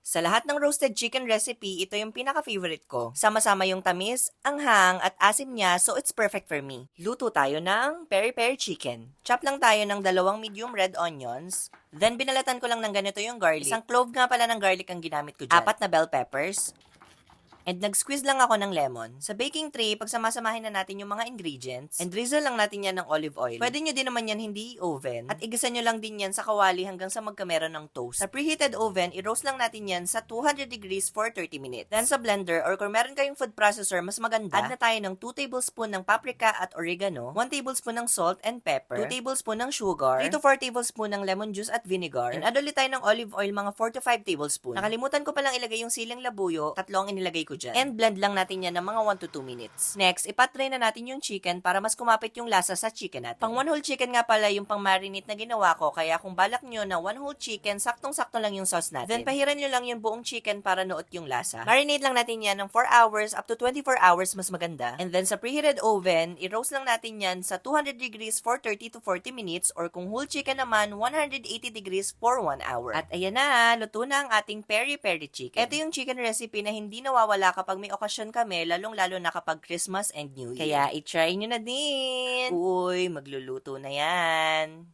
Sa lahat ng roasted chicken recipe, ito yung pinaka-favorite ko. Sama-sama yung tamis, anghang, at asim niya, so it's perfect for me. Luto tayo ng peri-peri chicken. Chop lang tayo ng 2 medium red onions. Then binalatan ko lang ng ganito yung garlic. Isang clove nga pala ng garlic ang ginamit ko dyan. 4 na bell peppers. And nag-squeeze lang ako ng lemon. Sa baking tray, pagsamasamahin na natin yung mga ingredients. And drizzle lang natin yan ng olive oil. Pwede nyo din naman yan hindi oven. At igisa nyo lang din yan sa kawali hanggang sa magkameron ng toast. Sa preheated oven, i-roast lang natin yan sa 200 degrees for 30 minutes. Then sa blender, or kung meron kayong food processor, mas maganda, add na tayo ng 2 tablespoon ng paprika at oregano, 1 tablespoon ng salt and pepper, 2 tablespoon ng sugar, 3 to 4 tablespoon ng lemon juice at vinegar, and add ulit tayo ng olive oil mga 4 to 5 tablespoon. Nakalimutan ko palang ilagay yung siling labuyo, 3 ang inilagay ko dyan. And blend lang natin yan ng mga 1 to 2 minutes. Next, ipatry na natin yung chicken para mas kumapit yung lasa sa chicken natin. Pang 1 whole chicken nga pala yung pang marinate na ginawa ko, kaya kung balak nyo na 1 whole chicken, saktong-sakto lang yung sauce natin. Then pahiran nyo lang yung buong chicken para noot yung lasa. Marinate lang natin yan ng 4 hours up to 24 hours, mas maganda. And then sa preheated oven, i-roast lang natin yan sa 200 degrees for 30 to 40 minutes, or kung whole chicken naman, 180 degrees for 1 hour. At ayan na, luto na ang ating peri-peri chicken. Ito yung chicken recipe na hindi nawawala kapag may okasyon kami, lalong-lalo na kapag Christmas and New Year. Kaya i-try nyo na din. Uy, magluluto na yan.